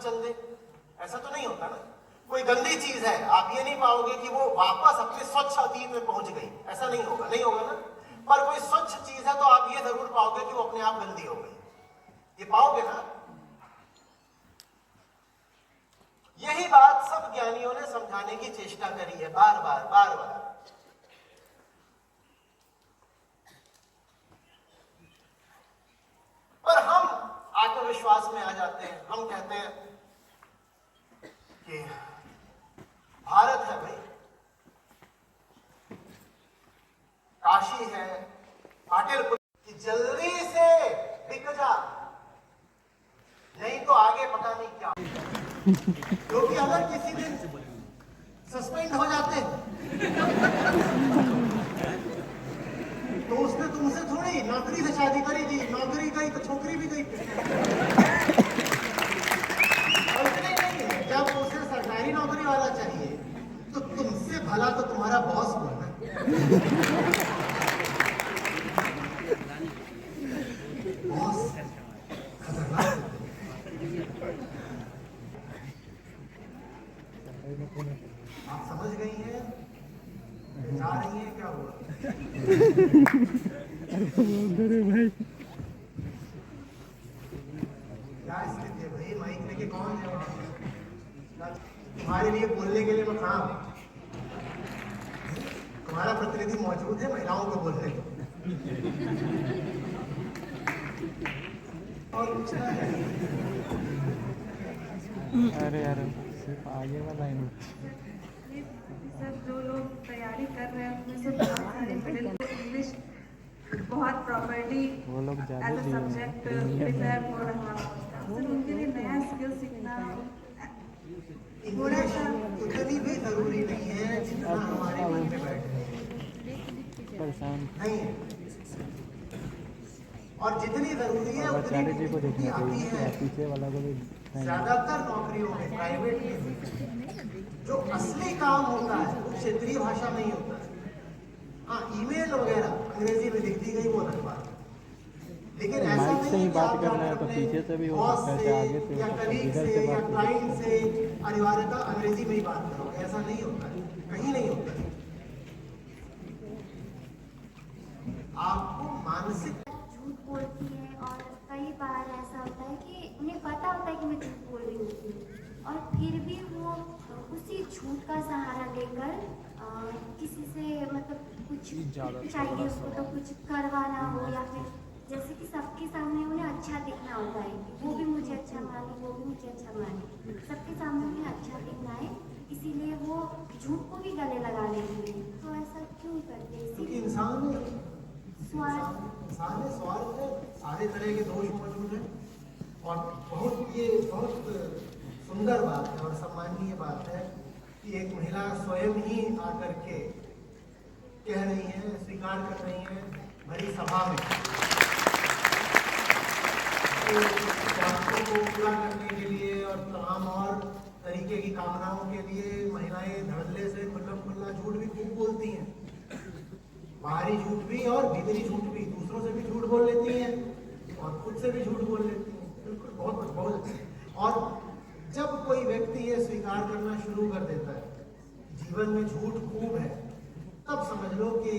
चल दे, ऐसा तो नहीं होता ना। कोई गंदी चीज है, आप ये नहीं पाओगे कि वो वापस अपने स्वच्छ अतीत में पहुंच गई, ऐसा नहीं होगा, नहीं होगा ना। पर कोई स्वच्छ चीज है तो आप ये जरूर पाओगे कि वो अपने आप गंदी हो गई, ये पाओगे ना। यही बात सब ज्ञानियों ने समझाने की चेष्टा करी है, बार बार बार बार। पर हम आत्मविश्वास में आ जाते हैं, हम कहते हैं कि भारत है भाई, काशी है, पाटिल, कि जल्दी से बिक जा, नहीं तो आगे पता नहीं क्या। क्योंकि अगर किसी दिन सस्पेंड हो जाते तो उसने तुमसे थोड़ी नौकरी से शादी करी थी, नौकरी गई तो छोकरी भी गई। और इतने नहीं है, जब उसे सरकारी नौकरी वाला चाहिए तो तुमसे भला तो तुम्हारा बॉस बोलना। बॉस खतरनाक। आप समझ गई हैं, जा रही हैं, क्या हुआ? भाई क्या स्थिति है भाई? माइक लेके कौन है वहां? तुम्हारे लिए बोलने के लिए मैं खड़ा हूं, तुम्हारा प्रतिनिधि मौजूद है, महिलाओं को बोलने दो। और कुछ है? अरे यार सिर्फ आगे वाला ही सर जो लोग तैयारी कर रहे हैं उसमें से बहुत सारे मिडिल इंग्लिश बहुत प्रॉपर्ली वो लोग एज अ सब्जेक्ट प्रिपेयर हो रहा है, सर उनके लिए नया स्किल सीखना थोड़ा सा उतनी भी जरूरी नहीं है जितना हमारे मन में बैठे परेशान नहीं है, और जितनी जरूरी है आचार्य जी को उतनी देखना आती चाहिए, है। पीछे वाला को भी ज्यादातर नौकरियों में, प्राइवेट में जो असली काम होता है वो क्षेत्रीय भाषा में ही होता है। हाँ, ईमेल वगैरह अंग्रेजी में लिख दी गई वो अलग बात है, लेकिन ऐसा माइक से नहीं ही कि बात आप करना है तो अपने पीछे से भी हो बॉस सकता है, से आगे से या हो सकता है, कलीग इधर से से या बात क्लाइंट से अनिवार्यता अंग्रेजी में ही बात करोगे, ऐसा नहीं होता है, कहीं नहीं होता है। आपको मानसिक झूठ बोलती है और कई बार ऐसा होता है कि उन्हें पता होता है कि मैं झूठ बोल रही होती हूँ और फिर भी वो उसी झूठ का सहारा लेकर किसी से मतलब कुछ चाहिए उसको तो कुछ करवाना हो, या फिर जैसे कि सबके सामने उन्हें अच्छा दिखना होता है, वो भी मुझे अच्छा माने, वो भी मुझे अच्छा माने, सबके सामने उन्हें अच्छा दिखना है, इसीलिए वो झूठ को भी गले लगा लेती है। तो ऐसा क्यों करते हैं? क्योंकि इंसान है, स्वार्थ स्वार्थ है, सारे तरह के दोष मौजूद हैं। और बहुत सुंदर बात है और सम्माननीय बात है कि एक महिला स्वयं ही आकर के कह रही है, स्वीकार कर रही है भरी सभा में स्वार्थों को पूरा करने के लिए और तमाम और तरीके की कामनाओं के लिए महिलाएं धड़ल्ले से खुल्ला झूठ भी खूब बोलती हैं, बाहरी झूठ भी और भीतरी झूठ भी, दूसरों से भी झूठ बोल लेती हैं और खुद से भी झूठ बोल लेती हैं। बिल्कुल बहुत अच्छे। और जब कोई व्यक्ति ये स्वीकार करना शुरू कर देता है जीवन में झूठ खूब है, तब समझ लो कि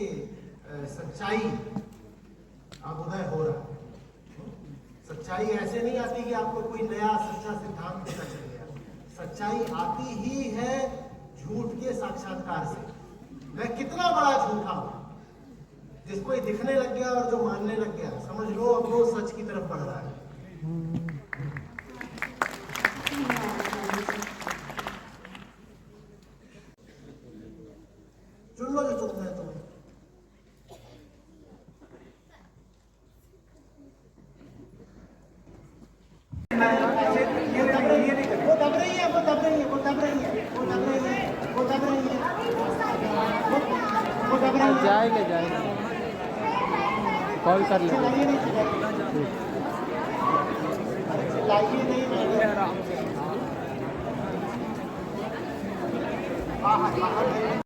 सच्चाई अब उदय हो रहा है। सच्चाई ऐसे नहीं आती कि आपको कोई नया सच्चा सिद्धांत पता चल गया, सच्चाई आती ही है झूठ के साक्षात्कार से। मैं कितना बड़ा झूठा हूं, जिसको दिखने लग गया और जो मानने लग गया, समझ लो अब वो सच की तरफ बढ़ रहा है। चुन लो जो चुनना है तुम्हें। वो दब रही है, वो दब रही है, वो दब रही है, वो दब रही है, वो दब रही है, वो दब रही है। जाएगा कॉल कर ले। चिल्लाइए नहीं, आराम से बाहर